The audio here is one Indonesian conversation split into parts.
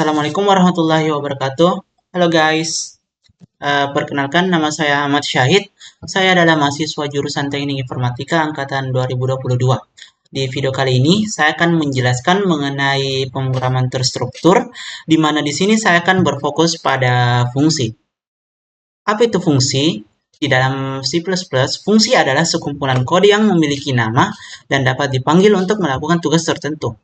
Assalamualaikum warahmatullahi wabarakatuh. Halo guys, perkenalkan nama saya Ahmad Syahid. Saya adalah mahasiswa jurusan Teknik Informatika angkatan 2022. Di video kali ini saya akan menjelaskan mengenai pemrograman terstruktur, di mana di sini saya akan berfokus pada fungsi. Apa itu fungsi? Di dalam C++, fungsi adalah sekumpulan kode yang memiliki nama dan dapat dipanggil untuk melakukan tugas tertentu.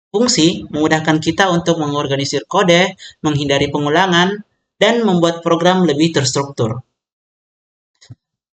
Fungsi memudahkan kita untuk mengorganisir kode, menghindari pengulangan, dan membuat program lebih terstruktur.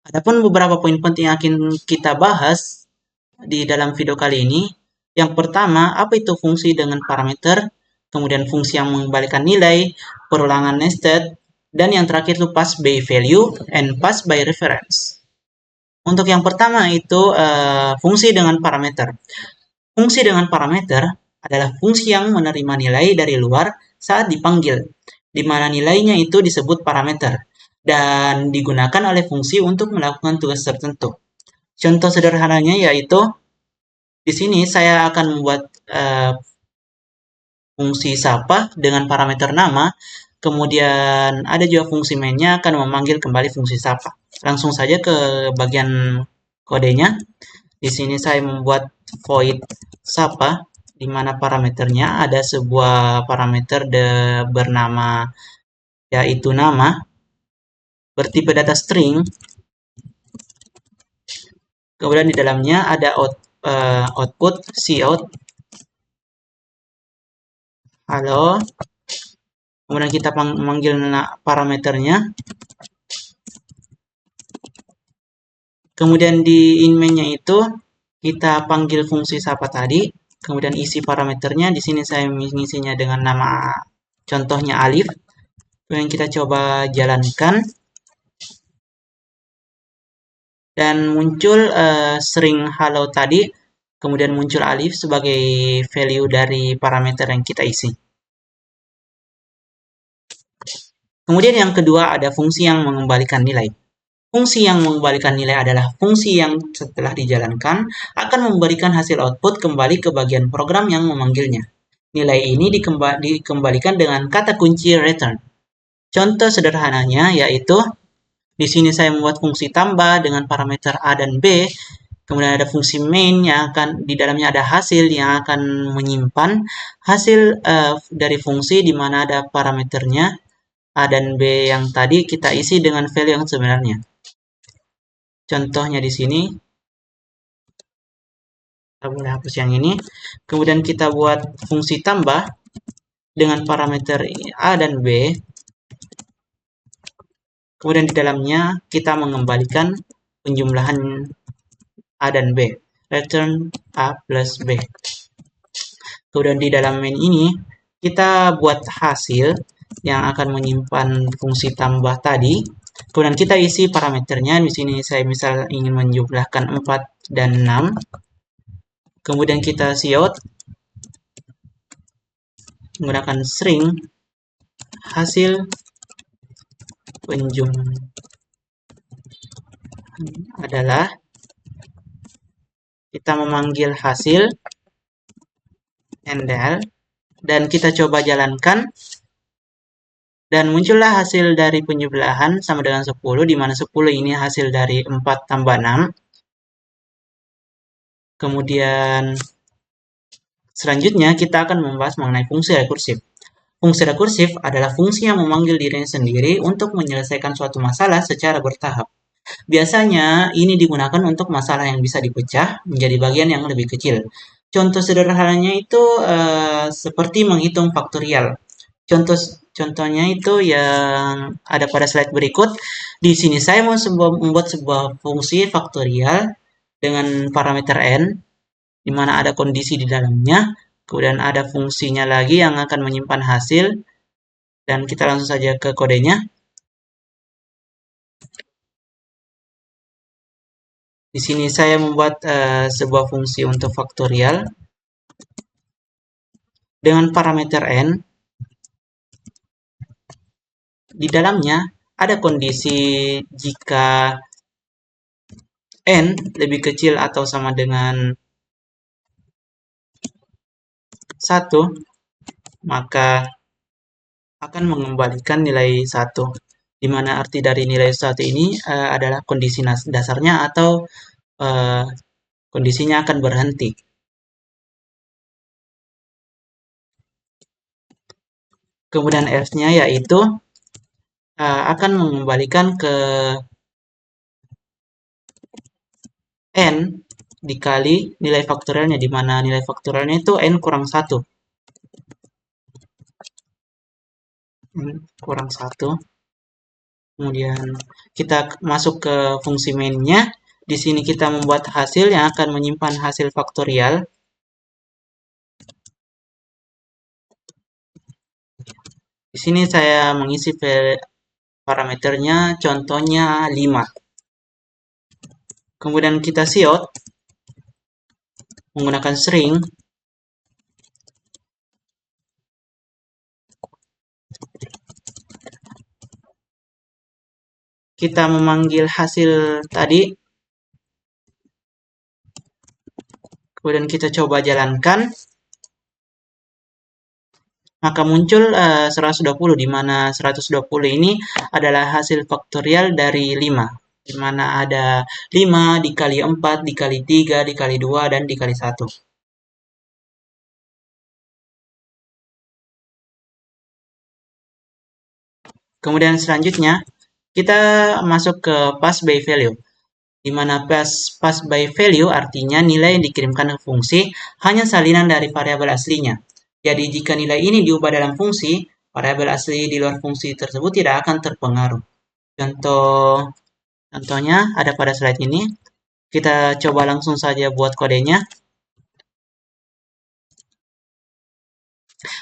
Adapun beberapa poin penting yang akan kita bahas di dalam video kali ini. Yang pertama, apa itu fungsi dengan parameter, kemudian fungsi yang mengembalikan nilai, perulangan nested, dan yang terakhir itu pass by value and pass by reference. Untuk yang pertama itu fungsi dengan parameter. Fungsi dengan parameter adalah fungsi yang menerima nilai dari luar saat dipanggil, di mana nilainya itu disebut parameter, dan digunakan oleh fungsi untuk melakukan tugas tertentu. Contoh sederhananya yaitu, di sini saya akan membuat fungsi sapa dengan parameter nama, kemudian ada juga fungsi mainnya akan memanggil kembali fungsi sapa. Langsung saja ke bagian kodenya. Di sini saya membuat void sapa, di mana parameternya ada sebuah parameter bernama yaitu nama, bertipe data string. Kemudian di dalamnya ada output cout halo. Kemudian kita panggil parameternya. Kemudian di in main-nya itu kita panggil fungsi sapa tadi, kemudian isi parameternya. Di sini saya mengisinya dengan nama contohnya alif. Kemudian kita coba jalankan dan muncul string hello tadi, kemudian muncul alif sebagai value dari parameter yang kita isi. Kemudian yang kedua ada fungsi yang mengembalikan nilai. Fungsi yang mengembalikan nilai adalah fungsi yang setelah dijalankan akan memberikan hasil output kembali ke bagian program yang memanggilnya. Nilai ini dikembalikan dengan kata kunci return. Contoh sederhananya yaitu, di sini saya membuat fungsi tambah dengan parameter A dan B, kemudian ada fungsi main yang akan di dalamnya ada hasil yang akan menyimpan hasil dari fungsi di mana ada parameternya A dan B yang tadi kita isi dengan value yang sebenarnya. Contohnya di sini, kita boleh hapus yang ini. Kemudian kita buat fungsi tambah dengan parameter A dan B. Kemudian di dalamnya kita mengembalikan penjumlahan A dan B. Return A plus B. Kemudian di dalam main ini, kita buat hasil yang akan menyimpan fungsi tambah tadi. Kemudian kita isi parameternya. Di sini saya misal ingin menjumlahkan 4 dan 6. Kemudian kita cout menggunakan string hasil penjumlahan adalah, kita memanggil hasil endel dan kita coba jalankan, dan muncullah hasil dari penjumlahan sama dengan 10, di mana 10 ini hasil dari 4 tambah 6. Kemudian selanjutnya kita akan membahas mengenai fungsi rekursif. Fungsi rekursif adalah fungsi yang memanggil dirinya sendiri untuk menyelesaikan suatu masalah secara bertahap. Biasanya ini digunakan untuk masalah yang bisa dipecah menjadi bagian yang lebih kecil. Contoh sederhananya itu seperti menghitung faktorial. Contohnya itu yang ada pada slide berikut. Di sini saya mau membuat sebuah fungsi faktorial dengan parameter n, di mana ada kondisi di dalamnya. Kemudian ada fungsinya lagi yang akan menyimpan hasil. Dan kita langsung saja ke kodenya. Di sini saya membuat sebuah fungsi untuk faktorial dengan parameter n. Di dalamnya ada kondisi jika n lebih kecil atau sama dengan 1, maka akan mengembalikan nilai satu, di mana arti dari nilai satu ini adalah kondisi dasarnya atau eh, kondisinya akan berhenti. Kemudian else-nya yaitu akan mengembalikan ke n dikali nilai faktorialnya, di mana nilai faktorialnya itu n kurang 1. N kurang 1. Kemudian kita masuk ke fungsi main-nya. Di sini kita membuat hasil yang akan menyimpan hasil faktorial. Di sini saya mengisi parameternya, contohnya 5. Kemudian kita siot menggunakan string. Kita memanggil hasil tadi. Kemudian kita coba jalankan. Maka muncul 120, di mana 120 ini adalah hasil faktorial dari 5. Di mana ada 5 dikali 4, dikali 3, dikali 2, dan dikali 1. Kemudian selanjutnya, kita masuk ke pass by value. Di mana pass by value artinya nilai yang dikirimkan ke fungsi hanya salinan dari variabel aslinya. Jadi jika nilai ini diubah dalam fungsi, variabel asli di luar fungsi tersebut tidak akan terpengaruh. Contohnya ada pada slide ini. Kita coba langsung saja buat kodenya.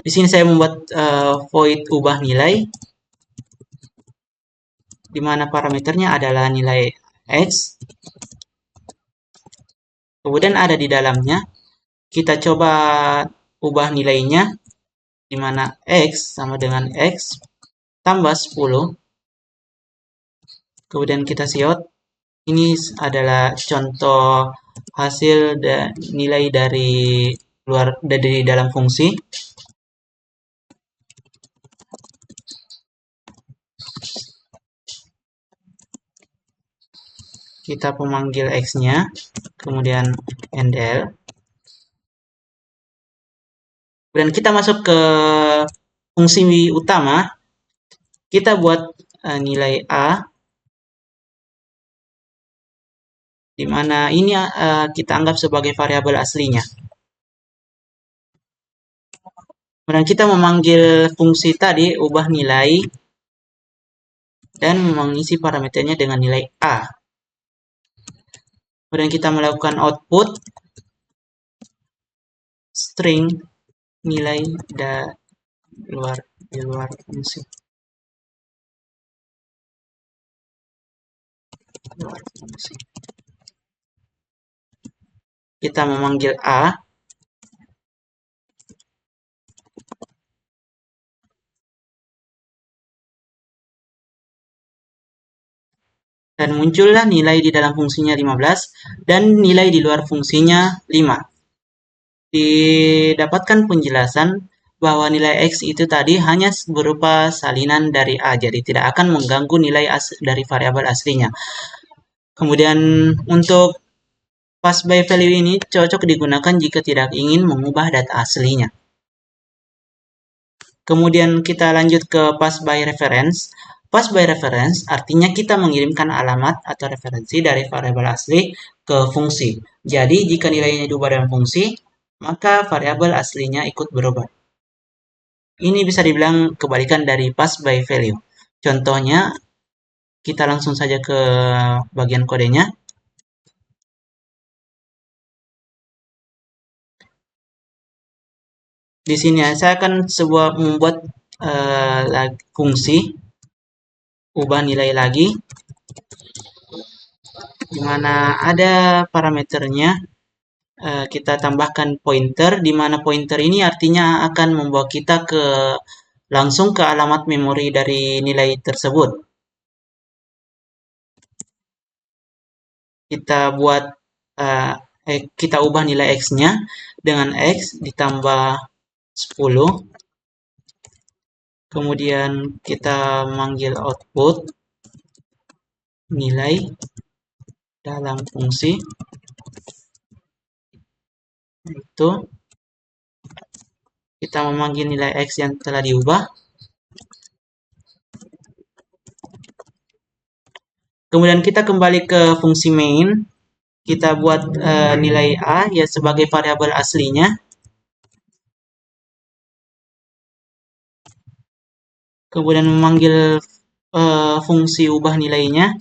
Di sini saya membuat void ubah nilai, di mana parameternya adalah nilai x. Kemudian ada di dalamnya, kita coba ubah nilainya, di mana x sama dengan x tambah 10. Kemudian kita siot. Ini adalah contoh hasil nilai dari dalam fungsi. Kita pemanggil x-nya, kemudian handle. Kemudian kita masuk ke fungsi utama. Kita buat nilai a, di mana ini kita anggap sebagai variabel aslinya. Kemudian kita memanggil fungsi tadi, ubah nilai, dan mengisi parameternya dengan nilai a. Kemudian kita melakukan output string nilai di luar fungsi. Kita memanggil a, dan muncullah nilai di dalam fungsinya 15 dan nilai di luar fungsinya 5. Didapatkan penjelasan bahwa nilai x itu tadi hanya berupa salinan dari a, jadi tidak akan mengganggu nilai dari variabel aslinya. Kemudian untuk pass by value ini cocok digunakan jika tidak ingin mengubah data aslinya. Kemudian kita lanjut ke pass by reference. Pass by reference artinya kita mengirimkan alamat atau referensi dari variabel asli ke fungsi. Jadi jika nilainya diubah dalam fungsi, maka variabel aslinya ikut berubah. Ini bisa dibilang kebalikan dari pass by value. Contohnya, kita langsung saja ke bagian kodenya. Di sini saya akan membuat fungsi ubah nilai lagi, di mana ada parameternya. Kita tambahkan pointer, di mana pointer ini artinya akan membawa kita langsung ke alamat memori dari nilai tersebut. Kita ubah nilai x-nya dengan x ditambah 10. Kemudian kita manggil output nilai dalam fungsi itu. Kita memanggil nilai X yang telah diubah. Kemudian kita kembali ke fungsi main. Kita buat nilai A ya sebagai variabel aslinya. Kemudian memanggil fungsi ubah nilainya,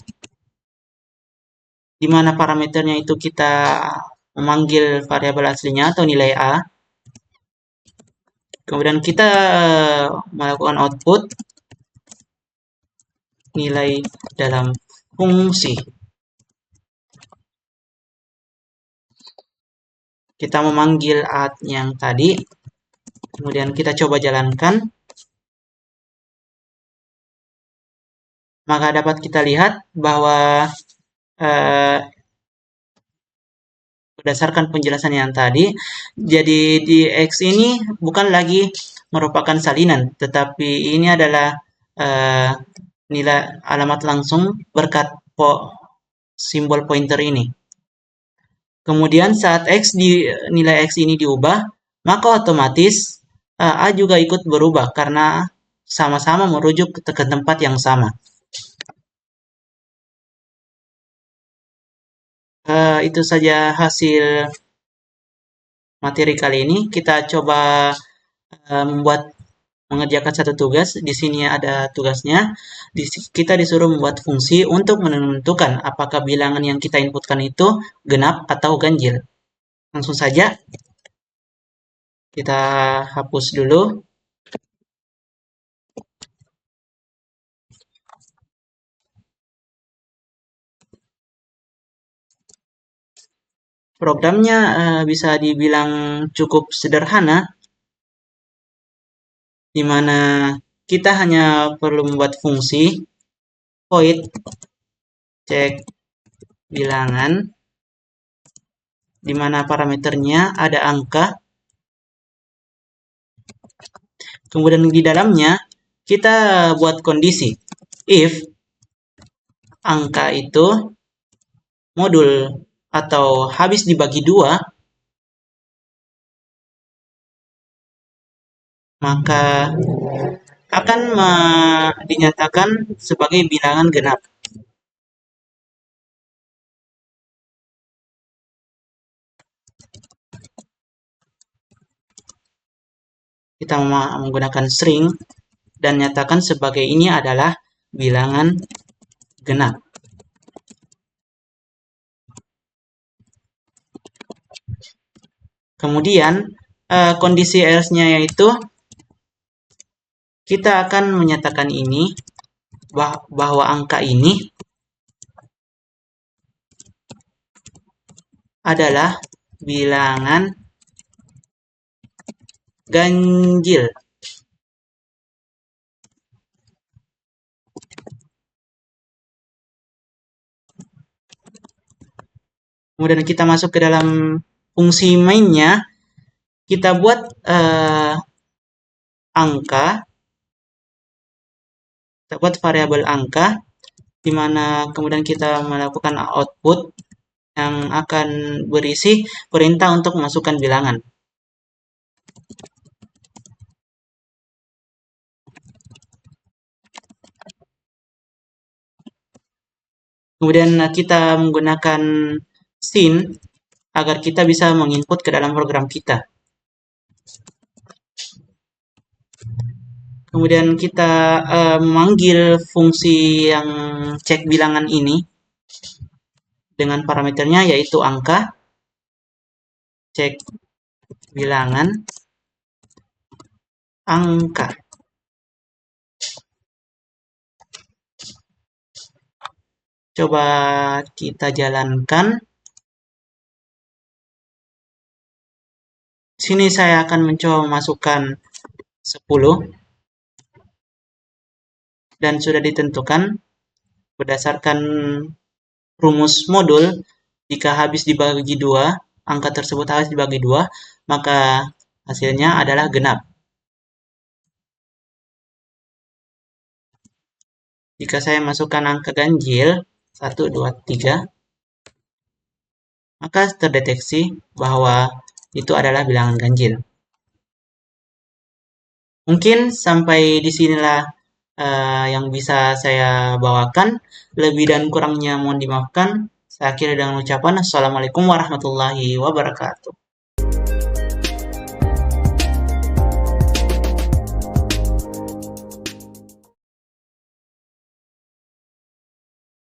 di mana parameternya itu kita memanggil variabel aslinya atau nilai A. Kemudian kita melakukan output nilai dalam fungsi. Kita memanggil add yang tadi, kemudian kita coba jalankan. Maka dapat kita lihat bahwa berdasarkan penjelasan yang tadi, jadi di X ini bukan lagi merupakan salinan, tetapi ini adalah nilai alamat langsung berkat simbol pointer ini. Kemudian saat nilai X ini diubah, maka otomatis A juga ikut berubah karena sama-sama merujuk ke tempat yang sama. Itu saja hasil materi kali ini. Kita coba mengerjakan satu tugas. Di sini ada tugasnya. Kita disuruh membuat fungsi untuk menentukan apakah bilangan yang kita inputkan itu genap atau ganjil. Langsung saja kita hapus dulu. Programnya bisa dibilang cukup sederhana, di mana kita hanya perlu membuat fungsi void cek bilangan, di mana parameternya ada angka. Kemudian di dalamnya kita buat kondisi if angka itu modul atau habis dibagi 2, maka akan dinyatakan sebagai bilangan genap. Kita menggunakan string dan nyatakan sebagai ini adalah bilangan genap. Kemudian kondisi else-nya yaitu kita akan menyatakan ini bahwa angka ini adalah bilangan ganjil. Kemudian kita masuk ke dalam fungsi mainnya, kita buat angka, kita buat variabel angka, di mana kemudian kita melakukan output yang akan berisi perintah untuk memasukkan bilangan. Kemudian kita menggunakan scene agar kita bisa menginput ke dalam program kita. Kemudian kita memanggil fungsi yang cek bilangan ini dengan parameternya yaitu angka, cek bilangan, angka. Coba kita jalankan. Sini saya akan mencoba memasukkan 10 dan sudah ditentukan berdasarkan rumus modul. Jika habis dibagi 2, angka tersebut habis dibagi 2, maka hasilnya adalah genap. Jika saya masukkan angka ganjil 1, 2, 3, maka terdeteksi bahwa itu adalah bilangan ganjil. Mungkin sampai di sinilah yang bisa saya bawakan. Lebih dan kurangnya mohon dimaafkan. Saya akhiri dengan ucapan Assalamualaikum warahmatullahi wabarakatuh.